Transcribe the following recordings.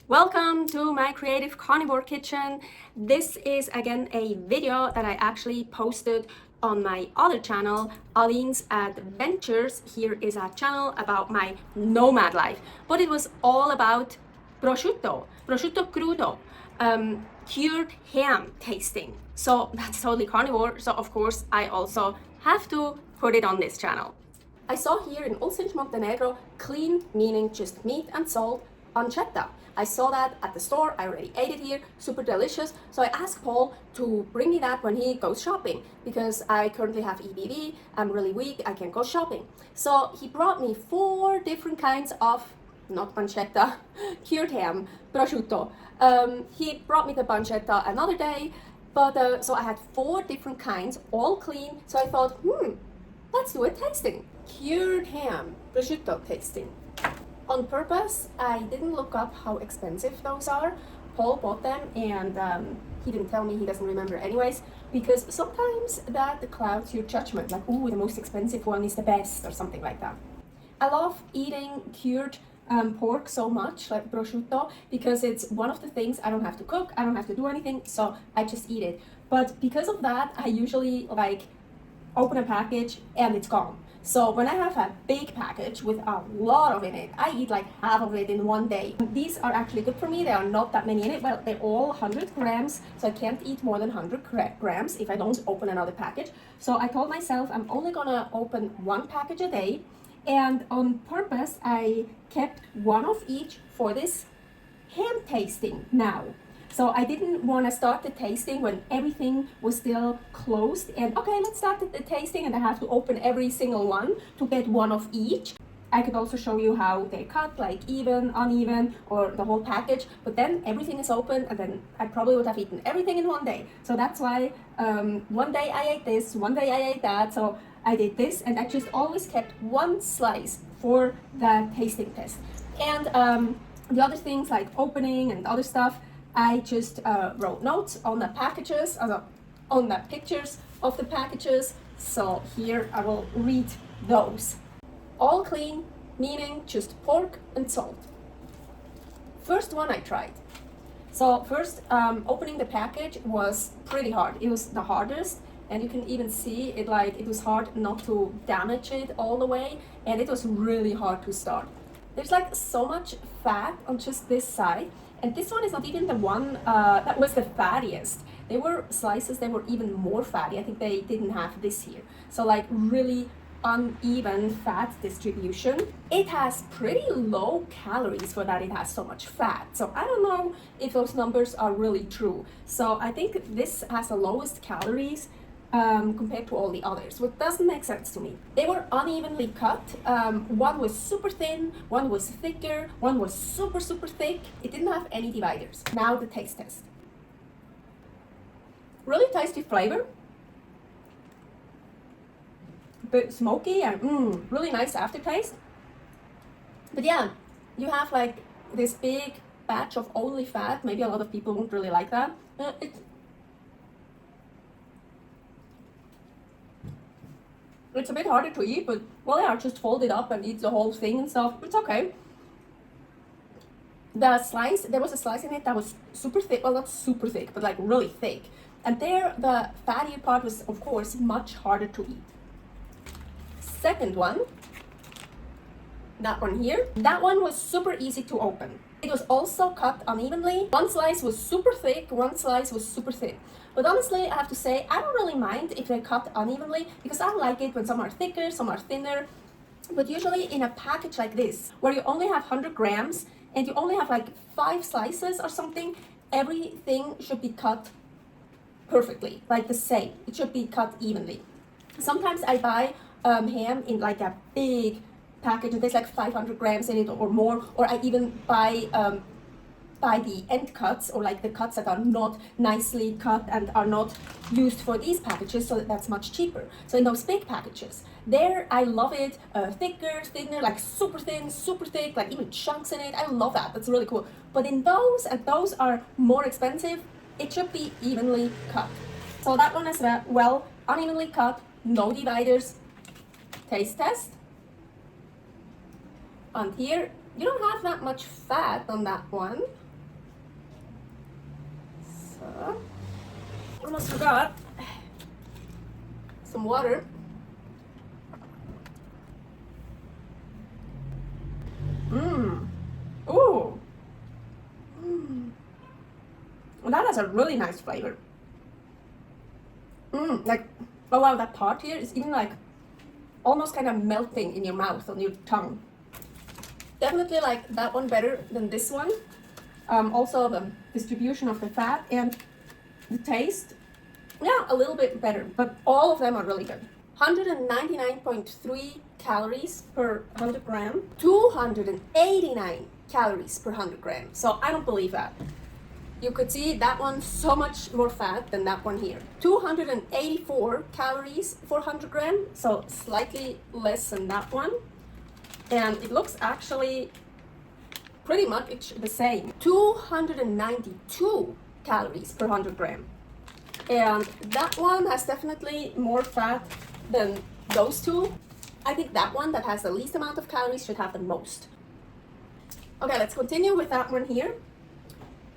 Welcome to my creative carnivore kitchen. This is again a video that I actually posted on my other channel, Aline's Adventures. Here is a channel about my nomad life, but it was all about prosciutto crudo, cured ham tasting. So that's totally carnivore. So of course I also have to put it on this channel. I saw here in Ulcinj, Montenegro, clean meaning just meat and salt, pancetta. I saw that at the store. I already ate it here, super delicious. So I asked Paul to bring me that when he goes shopping because I currently have EBV. I'm really weak. I can't go shopping. So he brought me 4 different kinds of, not pancetta, cured ham, prosciutto. He brought me the pancetta another day, but so I had 4 different kinds, all clean. So I thought, let's do a tasting. Cured ham, prosciutto tasting. On purpose, I didn't look up how expensive those are. Paul bought them and he didn't tell me, he doesn't remember anyways, because sometimes that clouds your judgment, like, ooh, the most expensive one is the best or something like that. I love eating cured pork so much, like prosciutto, because it's one of the things I don't have to cook, I don't have to do anything, so I just eat it. But because of that, I usually open a package and it's gone. So when I have a big package with a lot of in it, I eat like half of it in one day. These are actually good for me. There are not that many in it. Well, they're all 100 grams, so I can't eat more than 100 grams if I don't open another package. So I told myself I'm only gonna open 1 package a day, and on purpose I kept 1 of each for this ham tasting now. So I didn't want to start the tasting when everything was still closed and okay, let's start the tasting and I have to open every single one to get 1 of each. I could also show you how they cut, like even, uneven, or the whole package, but then everything is open and then I probably would have eaten everything in one day. So that's why one day I ate this, one day I ate that, so I did this and I just always kept 1 slice for the tasting test. And the other things like opening and other stuff, I just wrote notes on the packages, on the pictures of the packages. So here I will read those. All clean, meaning just pork and salt. First one I tried. So first, opening the package was pretty hard. It was the hardest, and you can even see it, like it was hard not to damage it all the way, and it was really hard to start. There's like so much fat on just this side. And this one is not even the one that was the fattiest. There were slices that were even more fatty. I think they didn't have this here. So like really uneven fat distribution. It has pretty low calories for that it has so much fat. So I don't know if those numbers are really true. So I think this has the lowest calories compared to all the others, which doesn't make sense to me. They were unevenly cut. One was super thin, one was thicker, one was super thick. It didn't have any dividers. Now the taste test. Really tasty flavor, but smoky and really nice aftertaste. But yeah, you have like this big batch of only fat. Maybe a lot of people won't really like that. It's a bit harder to eat, but well, yeah, just fold it up and eat the whole thing and stuff. It's okay. The slice, there was a slice in it that was super thick. Well, not super thick, but like really thick. And there, the fattier part was, of course, much harder to eat. Second one, that one here, that one was super easy to open. It was also cut unevenly. One slice was super thick, one slice was super thin. But honestly, I have to say, I don't really mind if they're cut unevenly because I like it when some are thicker, some are thinner. But usually in a package like this, where you only have 100 grams and you only have like 5 slices or something, everything should be cut perfectly, like the same. It should be cut evenly. Sometimes I buy ham in like a big package and there's like 500 grams in it or more, or I even buy the end cuts or like the cuts that are not nicely cut and are not used for these packages, so that's much cheaper. So in those big packages, there I love it thicker, thinner, like super thin, super thick, like even chunks in it. I love that. That's really cool. But in those, and those are more expensive, it should be evenly cut. So that one is well unevenly cut, no dividers. Taste test. And here you don't have that much fat on that one. Almost forgot. Some water. Ooh. That has a really nice flavor. Like, oh wow, that part here is even like almost kind of melting in your mouth, on your tongue. Definitely like that one better than this one. Also the distribution of the fat and the taste, yeah, a little bit better, but all of them are really good. 199.3 calories per 100 gram, 289 calories per 100 grams. So I don't believe that. You could see that one so much more fat than that one here. 284 calories for 100 grams, so slightly less than that one. And it looks actually pretty much the same. 292 calories per 100 gram. And that one has definitely more fat than those two. I think that one that has the least amount of calories should have the most. Okay, let's continue with that one here.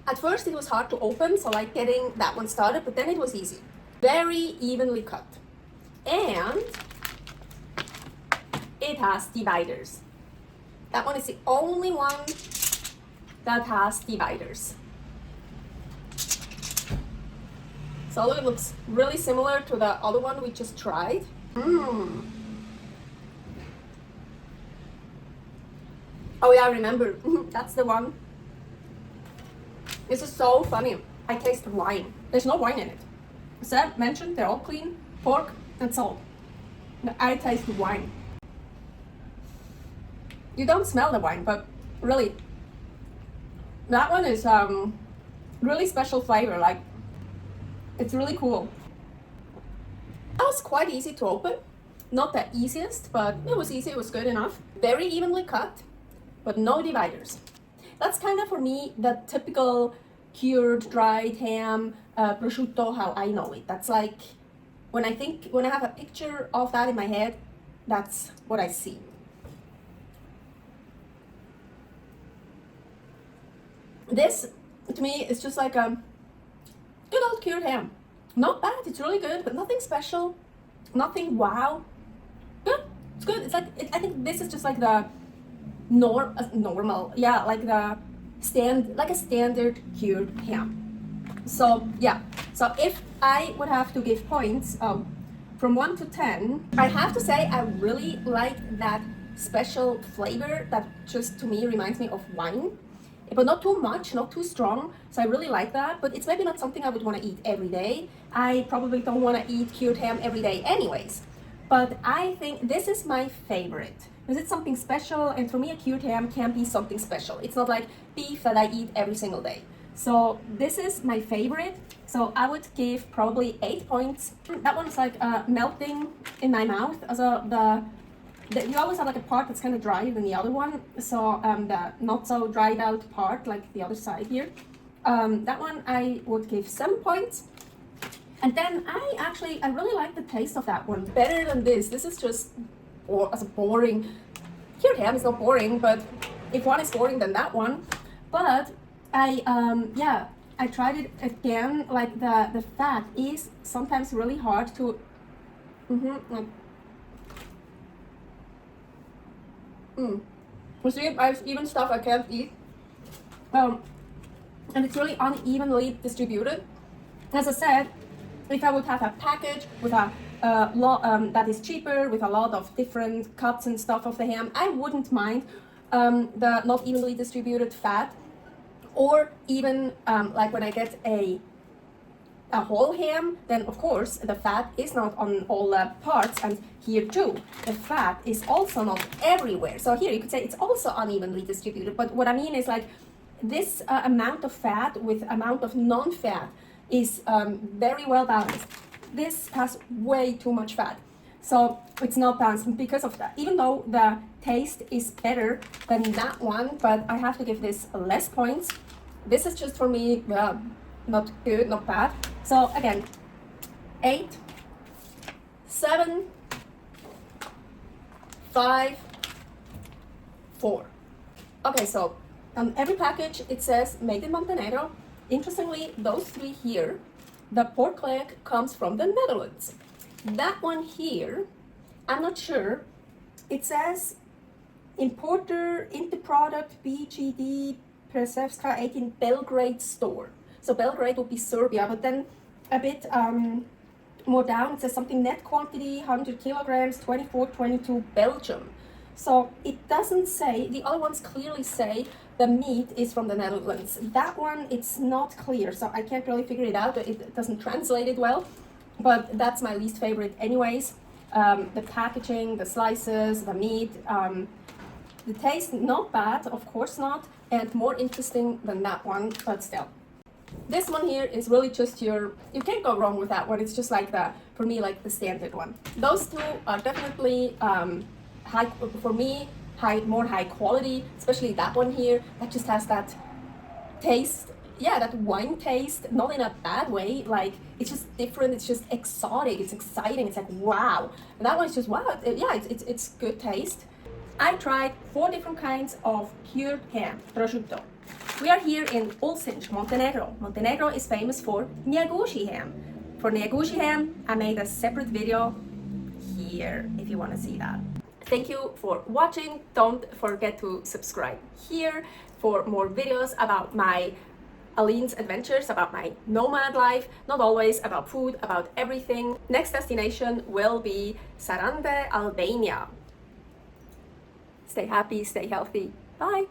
At first it was hard to open, so like getting that one started, but then it was easy. Very evenly cut. And it has dividers. That one is the only one that has dividers. So it looks really similar to the other one we just tried. Oh yeah, I remember. That's the one. This is so funny. I taste wine. There's no wine in it. Seb mentioned they're all clean, pork and salt. I taste wine. You don't smell the wine, but really, that one is really special flavor. Like, it's really cool. That was quite easy to open. Not the easiest, but it was easy. It was good enough. Very evenly cut, but no dividers. That's kind of for me the typical cured dried ham, prosciutto, how I know it. That's like when I have a picture of that in my head, that's what I see. This to me is just like a good old cured ham. Not bad, it's really good, but nothing special, nothing wow. Good, it's good. It's like I think this is just like the normal, yeah, like a standard cured ham. So yeah, so if I would have to give points from 1 to 10, I have to say I really like that special flavor that just to me reminds me of wine, but not too much, not too strong. So I really like that, but it's maybe not something I would want to eat every day. I probably don't want to eat cured ham every day anyways, but I think this is my favorite. Because it's something special, and for me a cured ham can be something special. It's not like beef that I eat every single day. So this is my favorite. So I would give probably 8 points. That one's like melting in my mouth. Also you always have like a part that's kind of drier than the other one. So the not so dried out part, like the other side here. That one I would give 7 points. And then I really like the taste of that one better than this. This is just as a boring. Cured ham is not boring, but if one is boring, then that one. But I tried it again. Like the fat is sometimes really hard to. You see, I've even stuff I can't eat. And it's really unevenly distributed. As I said, if I would have a package with a that is cheaper with a lot of different cuts and stuff of the ham, I wouldn't mind the not evenly distributed fat, or even like when I get a whole ham, then of course the fat is not on all the parts, and here too the fat is also not everywhere. So here you could say it's also unevenly distributed, but what I mean is like this amount of fat with amount of non-fat is very well balanced. This has way too much fat, so it's not balanced because of that. Even though the taste is better than that one, but I have to give this less points. This is just for me not good, not bad. So again, 8, 7, 5, 4. Okay, so on every package it says made in Montenegro, Interestingly, those three here, the pork leg comes from the Netherlands. That one here, I'm not sure. It says importer into product BGD Presevska 18 Belgrade store. So Belgrade would be Serbia, but then a bit more down, it says something net quantity, 100 kilograms, 24-22 Belgium. So it doesn't say, the other ones clearly say the meat is from the Netherlands. That one, it's not clear, so I can't really figure it out. It doesn't translate it well, but that's my least favorite anyways. The packaging, the slices, the meat, the taste, not bad, of course not, and more interesting than that one, but still. This one here is really just you can't go wrong with that one. It's just like for me, like the standard one. Those two are definitely high, for me, more high quality, especially that one here, that just has that taste, yeah, that wine taste, not in a bad way, like it's just different, it's just exotic, it's exciting, it's like wow. And that one is just wow, it's good taste. I tried 4 different kinds of cured ham, prosciutto. We are here in Olsztyn, Montenegro. Montenegro is famous for Njegoši ham. For Njegoši ham, I made a separate video here if you want to see that. Thank you for watching. Don't forget to subscribe here for more videos about my Aline's adventures, about my nomad life, not always about food, about everything. Next destination will be Sarande, Albania. Stay happy, stay healthy. Bye.